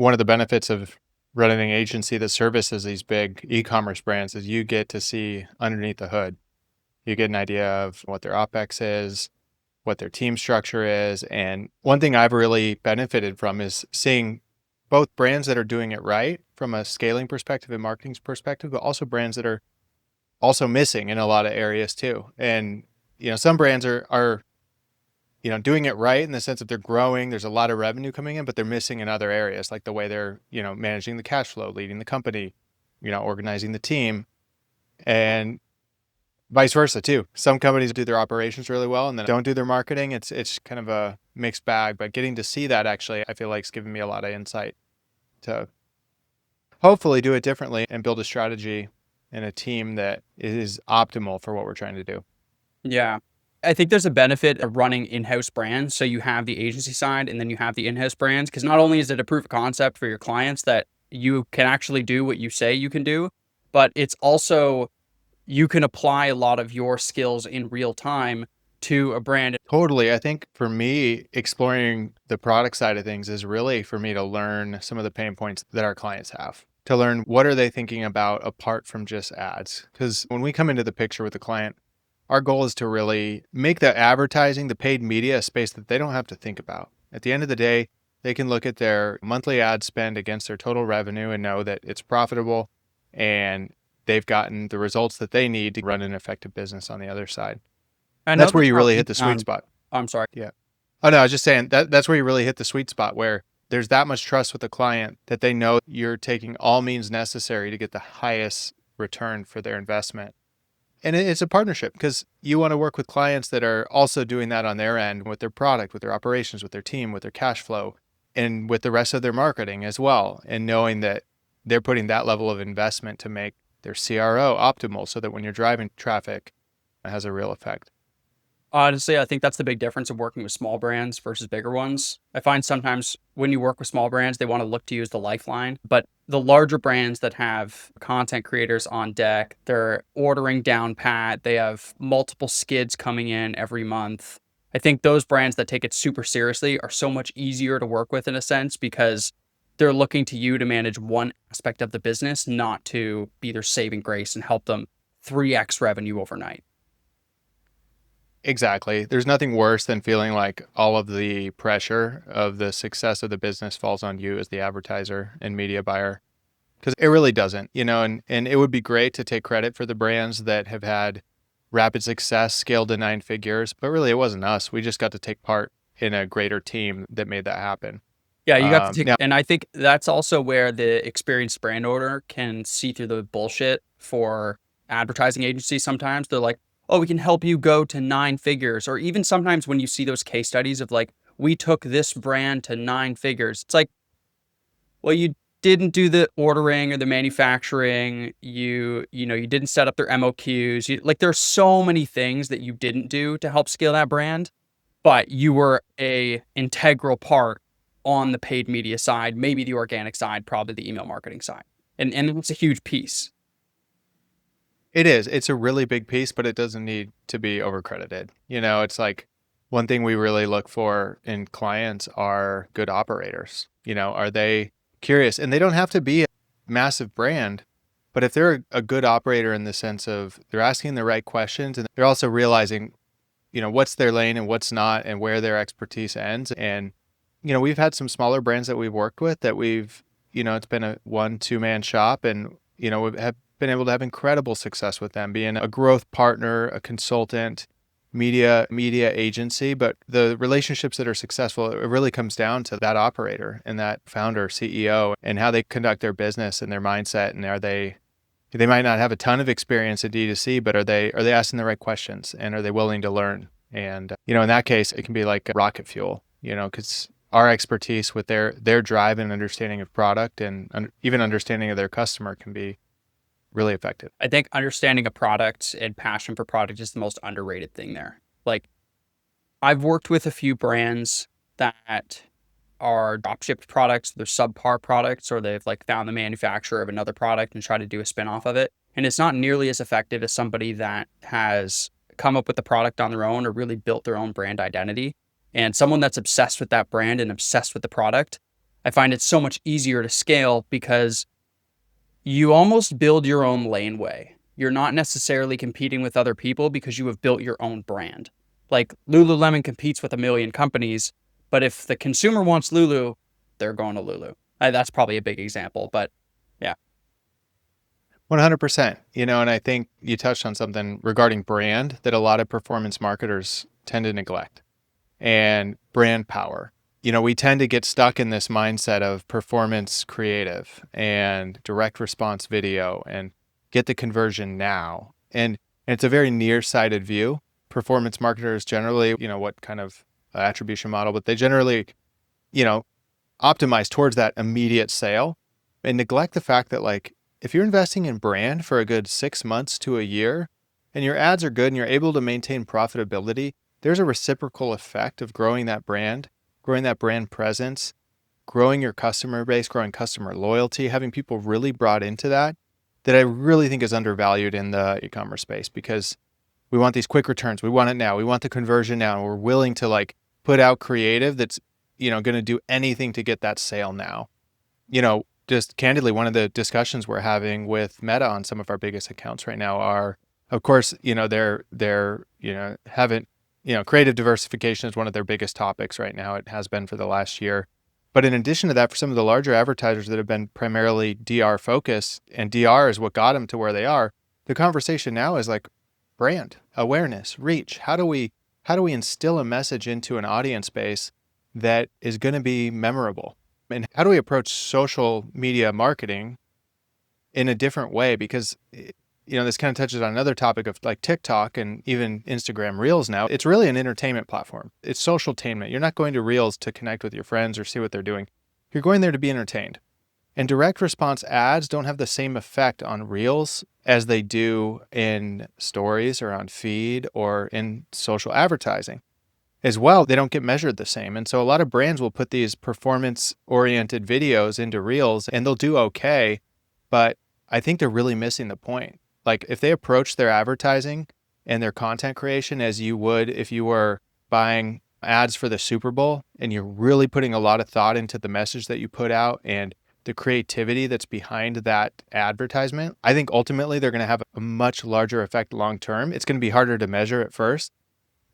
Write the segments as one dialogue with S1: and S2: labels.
S1: one of the benefits of running an agency that services these big e-commerce brands is you get to see underneath the hood. You get an idea of what their OpEx is, what their team structure is. And one thing I've really benefited from is seeing both brands that are doing it right from a scaling perspective and marketing perspective, but also brands that are also missing in a lot of areas too. And, some brands are doing it right in the sense that they're growing, there's a lot of revenue coming in, but they're missing in other areas, like the way they're, managing the cash flow, leading the company, organizing the team, and vice versa too. Some companies do their operations really well and then don't do their marketing. It's kind of a mixed bag, but getting to see that actually, I feel like it's given me a lot of insight to hopefully do it differently and build a strategy and a team that is optimal for what we're trying to do.
S2: Yeah. I think there's a benefit of running in-house brands. So you have the agency side and then you have the in-house brands. Because not only is it a proof of concept for your clients that you can actually do what you say you can do, but it's also you can apply a lot of your skills in real time to a brand.
S1: Totally. I think for me, exploring the product side of things is really for me to learn some of the pain points that our clients have, to learn what are they thinking about apart from just ads. Because when we come into the picture with the client, our goal is to really make the advertising, the paid media, a space that they don't have to think about. At the end of the day, they can look at their monthly ad spend against their total revenue and know that it's profitable and they've gotten the results that they need to run an effective business on the other side.
S2: I know
S1: That's where
S2: that's
S1: you
S2: not
S1: really hit the sweet spot.
S2: I'm sorry.
S1: Yeah. Oh, no, I was just saying that's where you really hit the sweet spot where there's that much trust with the client that they know you're taking all means necessary to get the highest return for their investment. And it's a partnership because you want to work with clients that are also doing that on their end with their product, with their operations, with their team, with their cash flow, and with the rest of their marketing as well. And knowing that they're putting that level of investment to make their CRO optimal so that when you're driving traffic, it has a real effect.
S2: Honestly, I think that's the big difference of working with small brands versus bigger ones. I find sometimes when you work with small brands, they want to look to you as the lifeline. But the larger brands that have content creators on deck, they're ordering down pat, they have multiple skids coming in every month. I think those brands that take it super seriously are so much easier to work with in a sense because they're looking to you to manage one aspect of the business, not to be their saving grace and help them 3x revenue overnight.
S1: Exactly. There's nothing worse than feeling like all of the pressure of the success of the business falls on you as the advertiser and media buyer. Because it really doesn't, and it would be great to take credit for the brands that have had rapid success, scaled to 9 figures, but really it wasn't us. We just got to take part in a greater team that made that happen.
S2: Yeah, you got to take,
S1: Now,
S2: and I think that's also where the experienced brand owner can see through the bullshit for advertising agencies. Sometimes they're like, oh, we can help you go to 9 figures. Or even sometimes when you see those case studies of like, we took this brand to 9 figures, it's like, well, you didn't do the ordering or the manufacturing. You didn't set up their MOQs. Like there's so many things that you didn't do to help scale that brand, but you were a integral part on the paid media side, maybe the organic side, probably the email marketing side. And it's a huge piece.
S1: it is. It's a really big piece, but it doesn't need to be overcredited. It's like one thing we really look for in clients are good operators. Are they curious? And they don't have to be a massive brand, but if they're a good operator in the sense of they're asking the right questions and they're also realizing, what's their lane and what's not and where their expertise ends. And, we've had some smaller brands that we've worked with that it's been a 1-2 man shop and, we have been able to have incredible success with them being a growth partner, a consultant, media agency. But the relationships that are successful, it really comes down to that operator and that founder, CEO, and how they conduct their business and their mindset. And they might not have a ton of experience at D2C, but are they asking the right questions and are they willing to learn? And, in that case, it can be like rocket fuel, because our expertise with their drive and understanding of product and even understanding of their customer can be really effective.
S2: I think understanding a product and passion for product is the most underrated thing there. Like I've worked with a few brands that are dropshipped products, they're subpar products, or they've like found the manufacturer of another product and try to do a spin-off of it. And it's not nearly as effective as somebody that has come up with the product on their own or really built their own brand identity. And someone that's obsessed with that brand and obsessed with the product, I find it so much easier to scale because you almost build your own laneway. You're not necessarily competing with other people because you have built your own brand. Like Lululemon competes with a million companies, but if the consumer wants Lulu, they're going to Lulu. That's probably a big example, but yeah.
S1: 100%. And I think you touched on something regarding brand that a lot of performance marketers tend to neglect, and brand power. We tend to get stuck in this mindset of performance creative and direct response video and get the conversion now. And it's a very nearsighted view. Performance marketers generally, what kind of attribution model, but they generally, you know, optimize towards that immediate sale and neglect the fact that, like, if you're investing in brand for a good 6 months to a year and your ads are good and you're able to maintain profitability, there's a reciprocal effect of growing that brand presence, growing your customer base, growing customer loyalty, having people really brought into that I really think is undervalued in the e-commerce space, because we want these quick returns. We want it now. We want the conversion now. And we're willing to, like, put out creative that's, going to do anything to get that sale now. Just candidly, one of the discussions we're having with Meta on some of our biggest accounts right now are, of course, they're haven't, creative diversification is one of their biggest topics right now. It has been for the last year. But in addition to that, for some of the larger advertisers that have been primarily DR focused, and DR is what got them to where they are, the conversation now is like brand awareness, reach. How do we instill a message into an audience base that is going to be memorable? And how do we approach social media marketing in a different way? Because, this kind of touches on another topic of, like, TikTok and even Instagram Reels now. It's really an entertainment platform. It's social attainment. You're not going to Reels to connect with your friends or see what they're doing. You're going there to be entertained. And direct response ads don't have the same effect on Reels as they do in stories or on feed or in social advertising. As well, they don't get measured the same. And so a lot of brands will put these performance-oriented videos into Reels and they'll do okay, but I think they're really missing the point. Like, if they approach their advertising and their content creation as you would if you were buying ads for the Super Bowl, and you're really putting a lot of thought into the message that you put out and the creativity that's behind that advertisement, I think ultimately they're going to have a much larger effect long term. It's going to be harder to measure at first,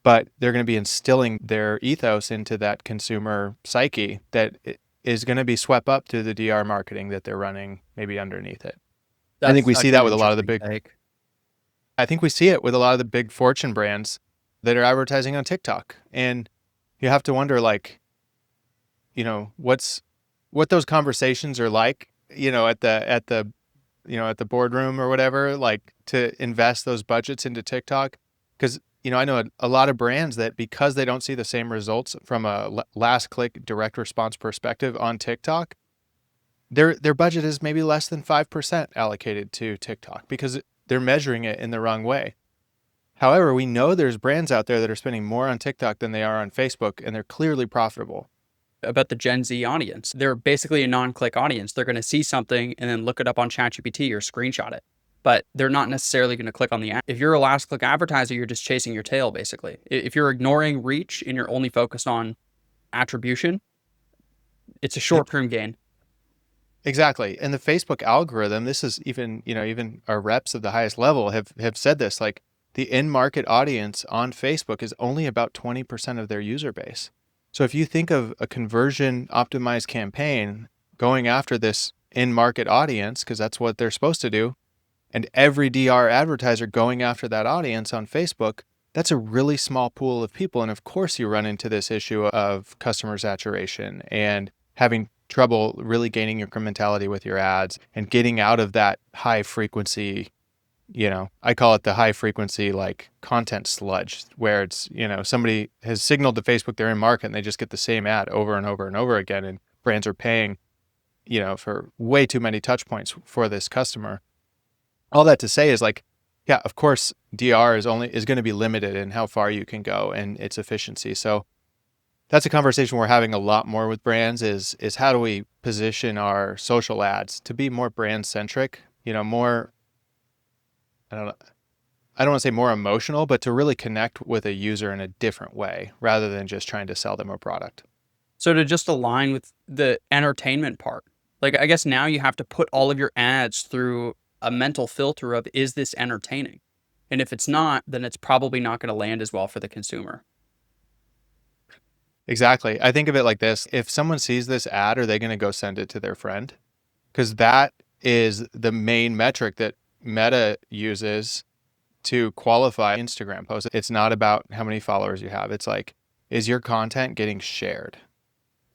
S1: but they're going to be instilling their ethos into that consumer psyche that is going to be swept up to the DR marketing that they're running maybe underneath it. I think
S2: That's
S1: we
S2: such
S1: see
S2: an
S1: that with a lot of the
S2: interesting
S1: big,
S2: take.
S1: I think we see it with a lot of the big fortune brands that are advertising on TikTok. And you have to wonder, like, what those conversations are like, at the boardroom or whatever, like, to invest those budgets into TikTok. Because, I know a lot of brands that, because they don't see the same results from a last click direct response perspective on TikTok, their budget is maybe less than 5% allocated to TikTok because they're measuring it in the wrong way. However, we know there's brands out there that are spending more on TikTok than they are on Facebook, and they're clearly profitable.
S2: About the Gen Z audience, they're basically a non-click audience. They're going to see something and then look it up on ChatGPT or screenshot it, but they're not necessarily going to click on the ad. If you're a last click advertiser, you're just chasing your tail, basically. If you're ignoring reach and you're only focused on attribution, it's a short-term gain.
S1: Exactly. And the Facebook algorithm, this is even our reps at the highest level have said this, like, the in-market audience on Facebook is only about 20% of their user base. So if you think of a conversion optimized campaign going after this in-market audience, because that's what they're supposed to do, and every DR advertiser going after that audience on Facebook, that's a really small pool of people. And of course you run into this issue of customer saturation and having trouble really gaining incrementality with your ads and getting out of that high frequency, I call it the high frequency, like, content sludge, where it's, somebody has signaled to Facebook they're in market and they just get the same ad over and over and over again. And brands are paying, for way too many touch points for this customer. All that to say is, like, yeah, of course, DR is going to be limited in how far you can go and its efficiency. So that's a conversation we're having a lot more with brands is how do we position our social ads to be more brand centric, more, I don't want to say more emotional, but to really connect with a user in a different way rather than just trying to sell them a product.
S2: So to just align with the entertainment part, like I guess now you have to put all of your ads through a mental filter of, is this entertaining? And if it's not, then it's probably not going to land as well for the consumer.
S1: Exactly. I think of it like this. If someone sees this ad, are they going to go send it to their friend? Because that is the main metric that Meta uses to qualify Instagram posts. It's not about how many followers you have. It's like, is your content getting shared?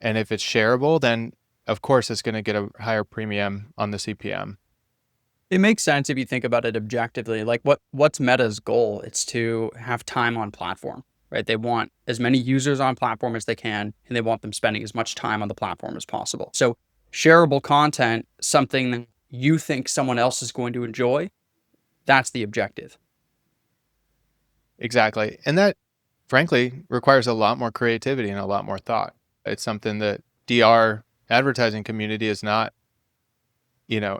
S1: And if it's shareable, then of course it's going to get a higher premium on the CPM.
S2: It makes sense if you think about it objectively. Like what's Meta's goal? It's to have time on platform, right? They want as many users on platform as they can, and they want them spending as much time on the platform as possible. So shareable content, something that you think someone else is going to enjoy, that's the objective.
S1: Exactly. And that, frankly, requires a lot more creativity and a lot more thought. It's something that DR advertising community is not, you know,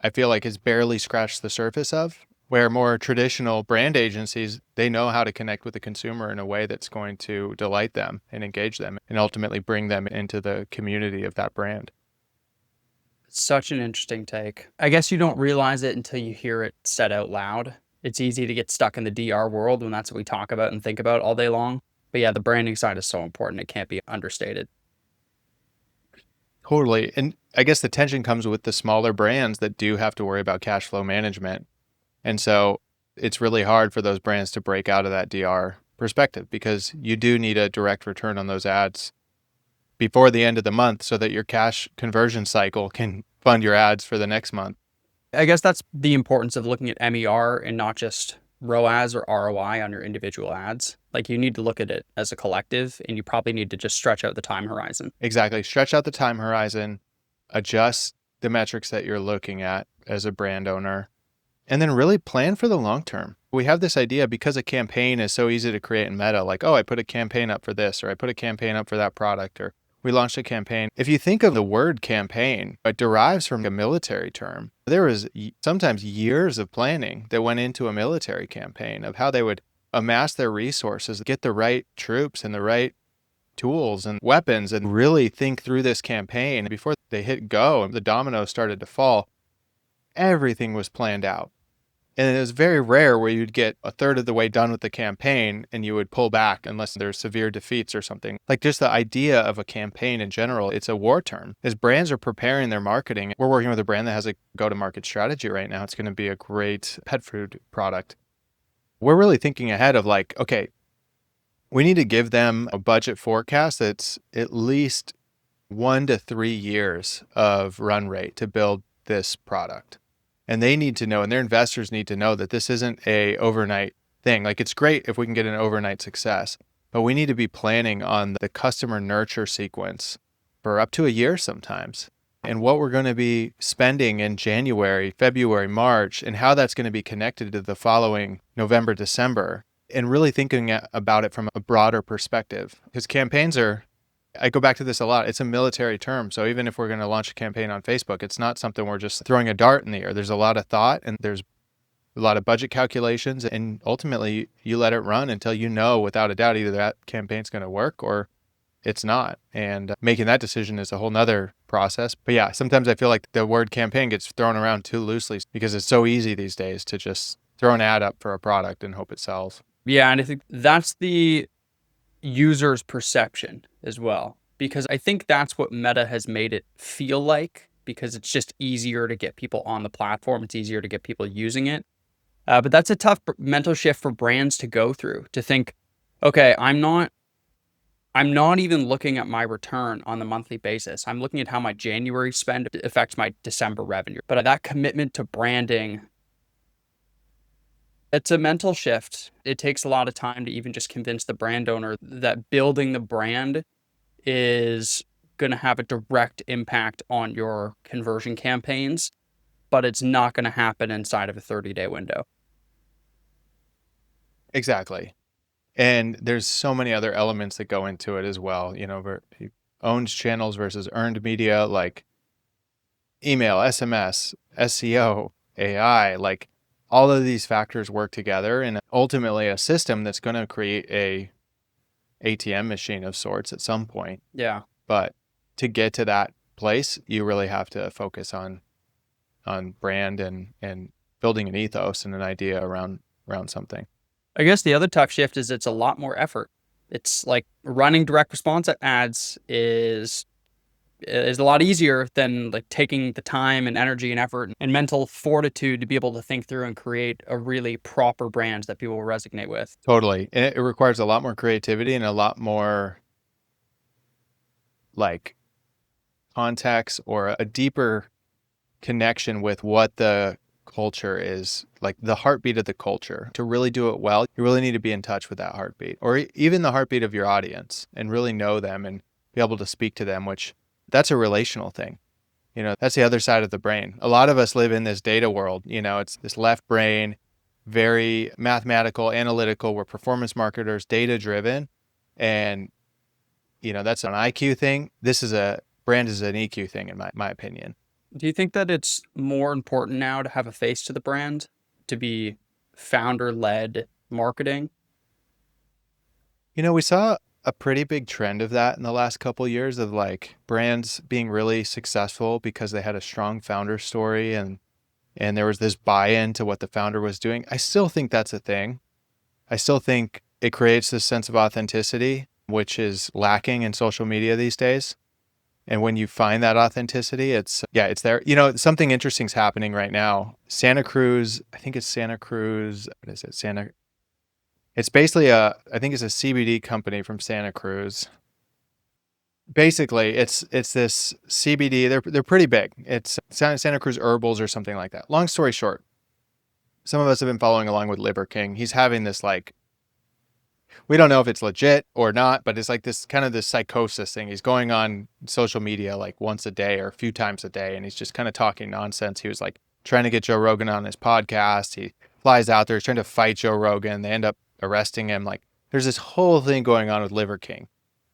S1: I feel like it's barely scratched the surface of, where more traditional brand agencies, they know how to connect with the consumer in a way that's going to delight them and engage them and ultimately bring them into the community of that brand.
S2: Such an interesting take. I guess you don't realize it until you hear it said out loud. It's easy to get stuck in the DR world when that's what we talk about and think about all day long. But yeah, the branding side is so important. It can't be understated.
S1: Totally. And I guess the tension comes with the smaller brands that do have to worry about cash flow management. And so it's really hard for those brands to break out of that DR perspective because you do need a direct return on those ads before the end of the month so that your cash conversion cycle can fund your ads for the next month.
S2: I guess that's the importance of looking at MER and not just ROAS or ROI on your individual ads. Like you need to look at it as a collective, and you probably need to just stretch out the time horizon.
S1: Exactly. Stretch out the time horizon, adjust the metrics that you're looking at as a brand owner, and then really plan for the long term. We have this idea because a campaign is so easy to create in Meta, like, oh, I put a campaign up for this, or I put a campaign up for that product, or we launched a campaign. If you think of the word campaign, it derives from a military term. There was sometimes years of planning that went into a military campaign of how they would amass their resources, get the right troops and the right tools and weapons, and really think through this campaign. Before they hit go and the dominoes started to fall, everything was planned out. And it was very rare where you'd get a third of the way done with the campaign and you would pull back unless there's severe defeats or something. Like just the idea of a campaign in general, it's a war term. As brands are preparing their marketing, we're working with a brand that has a go-to-market strategy right now. It's going to be a great pet food product. We're really thinking ahead of like, okay, we need to give them a budget forecast that's at least 1 to 3 years of run rate to build this product. And they need to know, and their investors need to know that this isn't a overnight thing. Like it's great if we can get an overnight success, but we need to be planning on the customer nurture sequence for up to a year sometimes, and what we're going to be spending in January, February, March, and how that's going to be connected to the following November, December, and really thinking about it from a broader perspective. Because campaigns are, I go back to this a lot. It's a military term. So even if we're going to launch a campaign on Facebook, it's not something we're just throwing a dart in the air. There's a lot of thought and there's a lot of budget calculations. And ultimately, you let it run until you know without a doubt either that campaign's going to work or it's not. And making that decision is a whole nother process. But yeah, sometimes I feel like the word campaign gets thrown around too loosely because it's so easy these days to just throw an ad up for a product and hope it sells.
S2: Yeah, and I think that's the user's perception as well, because I think that's what Meta has made it feel like, because it's just easier to get people on the platform. It's easier to get people using it. But that's a tough mental shift for brands to go through, to think, okay, I'm not even looking at my return on the monthly basis. I'm looking at how my January spend affects my December revenue. But that commitment to branding, it's a mental shift. It takes a lot of time to even just convince the brand owner that building the brand is going to have a direct impact on your conversion campaigns, but it's not going to happen inside of a 30-day window.
S1: Exactly. And there's so many other elements that go into it as well. Owned channels versus earned media, like email, SMS, SEO, AI, like all of these factors work together and ultimately a system that's going to create a ATM machine of sorts at some point.
S2: Yeah.
S1: But to get to that place, you really have to focus on brand and building an ethos and an idea around something.
S2: I guess the other tough shift is it's a lot more effort. It's like running direct response ads is a lot easier than like taking the time and energy and effort and mental fortitude to be able to think through and create a really proper brand that people will resonate with.
S1: Totally. And it requires a lot more creativity and a lot more like context or a deeper connection with what the culture is, like the heartbeat of the culture. To really do it well, you really need to be in touch with that heartbeat, or even the heartbeat of your audience, and really know them and be able to speak to them, which that's a relational thing. That's the other side of the brain. A lot of us live in this data world. It's this left brain, very mathematical, analytical. We're performance marketers, data driven. And, that's an IQ thing. Brand is an EQ thing, in my opinion.
S2: Do you think that it's more important now to have a face to the brand, to be founder-led marketing?
S1: We saw a pretty big trend of that in the last couple of years, of like brands being really successful because they had a strong founder story and there was this buy-in to what the founder was doing. I still think that's a thing. I still think it creates this sense of authenticity, which is lacking in social media these days. And when you find that authenticity, it's there. Something interesting is happening right now. Santa Cruz, I think it's Santa Cruz. What is it? It's basically I think it's a CBD company from Santa Cruz. Basically, it's this CBD. They're pretty big. It's Santa Cruz Herbals or something like that. Long story short, some of us have been following along with Liver King. He's having this we don't know if it's legit or not, but it's like this kind of this psychosis thing. He's going on social media like once a day or a few times a day, and he's just kind of talking nonsense. He was like trying to get Joe Rogan on his podcast. He flies out there, he's trying to fight Joe Rogan. They end up arresting him. Like, there's this whole thing going on with Liver King.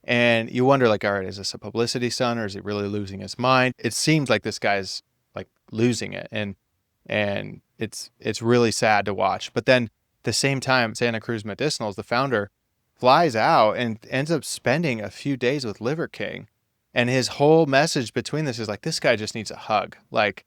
S1: And you wonder, like, all right, is this a publicity stunt, or is he really losing his mind? It seems like this guy's like losing it. And it's really sad to watch. But then at the same time, Santa Cruz Medicinals, the founder, flies out and ends up spending a few days with Liver King. And his whole message between this is like, this guy just needs a hug. Like,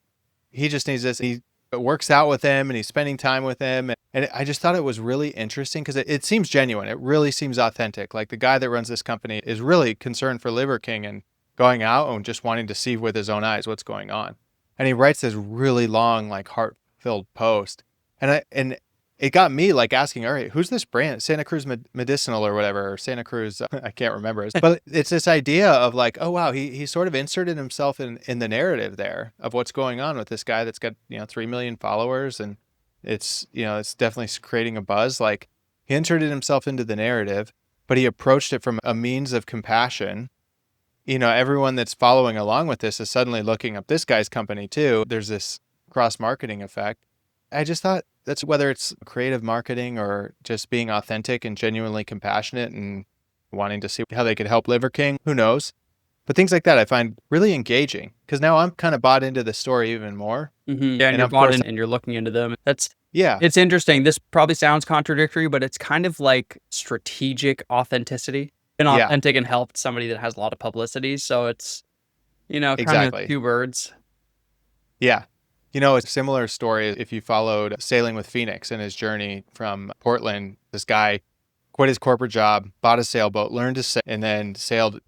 S1: he just needs this. He works out with him and he's spending time with him. And I just thought it was really interesting because it seems genuine. It really seems authentic. Like, the guy that runs this company is really concerned for Liver King and going out and just wanting to see with his own eyes what's going on. And he writes this really long, like, heart-filled post. And it got me like asking, all right, who's this brand? Santa Cruz Medicinal or whatever, or Santa Cruz, I can't remember. But it's this idea of like, oh, wow, he sort of inserted himself in the narrative there of what's going on with this guy that's got, 3 million followers. And it's definitely creating a buzz. Like, he inserted himself into the narrative, but he approached it from a means of compassion. Everyone that's following along with this is suddenly looking up this guy's company too. There's this cross-marketing effect. I just thought that's, whether it's creative marketing or just being authentic and genuinely compassionate and wanting to see how they could help Liver King, who knows? But things like that I find really engaging because now I'm kind of bought into the story even more.
S2: Mm-hmm. Yeah, and you're bought in and you're looking into them. It's interesting. This probably sounds contradictory, but it's kind of like strategic authenticity. And authentic and helped somebody that has a lot of publicity. So it's, kind
S1: exactly.
S2: of two birds.
S1: Yeah. A similar story, if you followed Sailing with Phoenix and his journey from Portland, this guy quit his corporate job, bought a sailboat, learned to sail, and then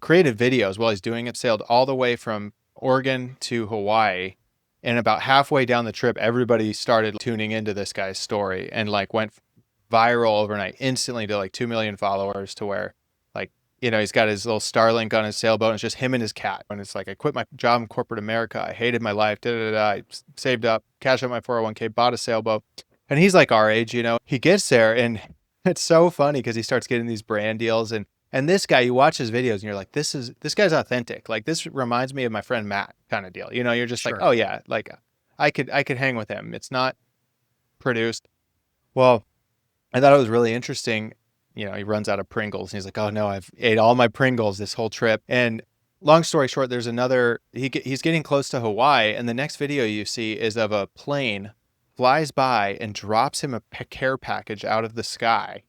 S1: created videos while he's doing it, sailed all the way from Oregon to Hawaii. And about halfway down the trip, everybody started tuning into this guy's story and like went viral overnight, instantly to like 2 million followers, to where he's got his little Starlink on his sailboat and it's just him and his cat. And it's like, I quit my job in corporate America. I hated my life. I saved up, cashed out my 401k, bought a sailboat. And he's like our age, he gets there and it's so funny because he starts getting these brand deals. And this guy, you watch his videos and you're like, this guy's authentic. Like, this reminds me of my friend Matt kind of deal. You're just
S2: Sure.
S1: like, oh yeah, like I could hang with him. It's not produced. Well, I thought it was really interesting. He runs out of Pringles and he's like, oh no, I've ate all my Pringles this whole trip. And long story short, there's he's getting close to Hawaii. And the next video you see is of a plane flies by and drops him a care package out of the sky.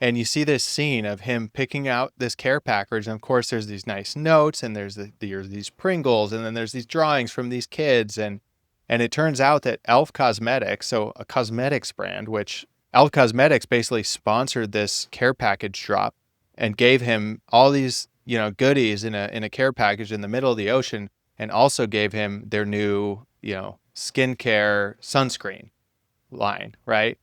S1: And you see this scene of him picking out this care package. And of course, there's these nice notes, and there's these Pringles, and then there's these drawings from these kids. And it turns out that Elf Cosmetics, so a cosmetics brand, which Elf Cosmetics basically sponsored this care package drop and gave him all these, goodies in a care package in the middle of the ocean, and also gave him their new, skincare sunscreen line, right?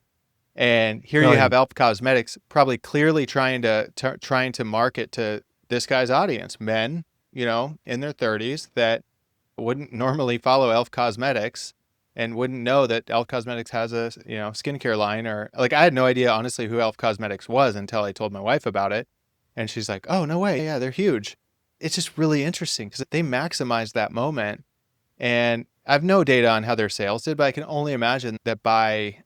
S1: And here you have
S2: Brilliant.
S1: Elf Cosmetics probably clearly trying to market to this guy's audience, men, in their 30s that wouldn't normally follow Elf Cosmetics and wouldn't know that Elf Cosmetics has a, skincare line. Or like, I had no idea honestly who Elf Cosmetics was until I told my wife about it. And she's like, "Oh, no way. Yeah, they're huge." It's just really interesting because they maximized that moment. And I have no data on how their sales did, but I can only imagine that by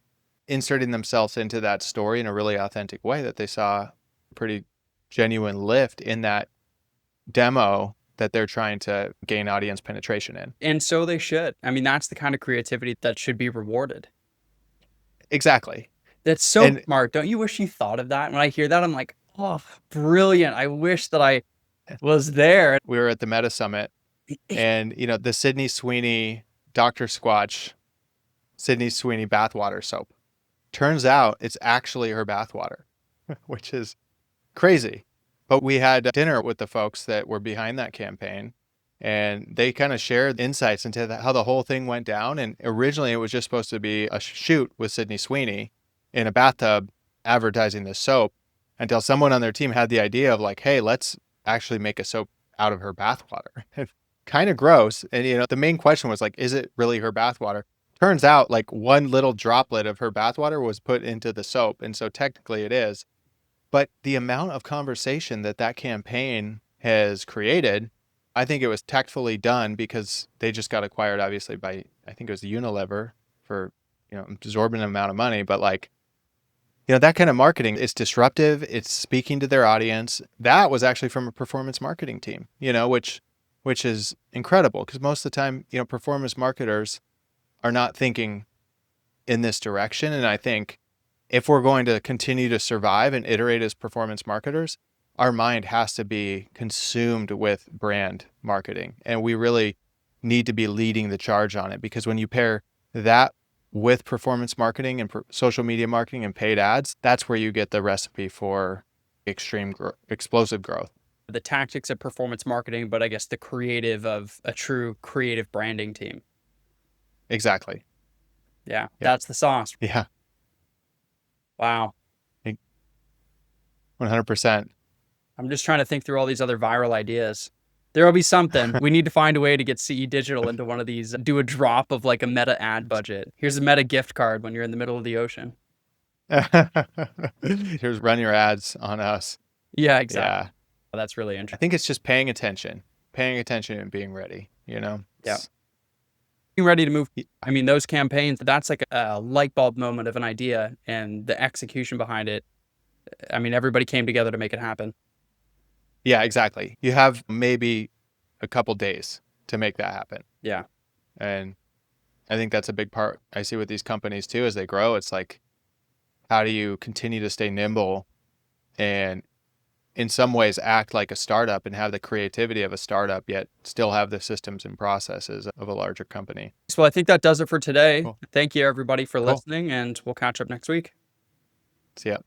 S1: inserting themselves into that story in a really authentic way, that they saw a pretty genuine lift in that demo that they're trying to gain audience penetration in.
S2: And so they should. I mean, that's the kind of creativity that should be rewarded.
S1: Exactly.
S2: That's so
S1: And
S2: smart. Don't you wish you thought of that? When I hear that, I'm like, oh, brilliant. I wish that I was there.
S1: we were at the Meta Summit, and the Sydney Sweeney Dr. Squatch Sydney Sweeney bathwater soap. Turns out it's actually her bathwater, which is crazy. But we had dinner with the folks that were behind that campaign, and they kind of shared insights into how the whole thing went down. And originally it was just supposed to be a shoot with Sydney Sweeney in a bathtub advertising this soap, until someone on their team had the idea of like, hey, let's actually make a soap out of her bathwater. Kind of gross. And, the main question was like, is it really her bathwater? Turns out like one little droplet of her bathwater was put into the soap. And so technically it is. But the amount of conversation that campaign has created, I think it was tactfully done because they just got acquired, obviously, by, I think it was Unilever for, exorbitant amount of money. But like, that kind of marketing is disruptive. It's speaking to their audience. That was actually from a performance marketing team, which is incredible because most of the time, performance marketers are not thinking in this direction. And I think if we're going to continue to survive and iterate as performance marketers, our mind has to be consumed with brand marketing. And we really need to be leading the charge on it, because when you pair that with performance marketing and social media marketing and paid ads, that's where you get the recipe for explosive growth.
S2: The tactics of performance marketing, but I guess the creative of a true creative branding team.
S1: Exactly.
S2: Yeah, that's the sauce.
S1: Yeah.
S2: Wow.
S1: 100%.
S2: I'm just trying to think through all these other viral ideas. There will be something. We need to find a way to get CE Digital into one of these, do a drop of like a Meta ad budget. Here's a Meta gift card when you're in the middle of the ocean.
S1: Here's run your ads on us.
S2: Yeah, exactly.
S1: Yeah.
S2: Well, that's really
S1: I
S2: interesting.
S1: think it's just paying attention and being ready,
S2: Yeah.
S1: It's-
S2: Being ready to move. I mean, those campaigns, that's like a light bulb moment of an idea, and the execution behind it. I mean, everybody came together to make it happen.
S1: Yeah, exactly. You have maybe a couple days to make that happen.
S2: Yeah.
S1: And I think that's a big part I see with these companies too, as they grow. It's like, how do you continue to stay nimble and in some ways act like a startup and have the creativity of a startup, yet still have the systems and processes of a larger company?
S2: So I think that does it for today.
S1: Cool.
S2: Thank you, everybody, for
S1: Cool.
S2: listening, and we'll catch up next week.
S1: See ya.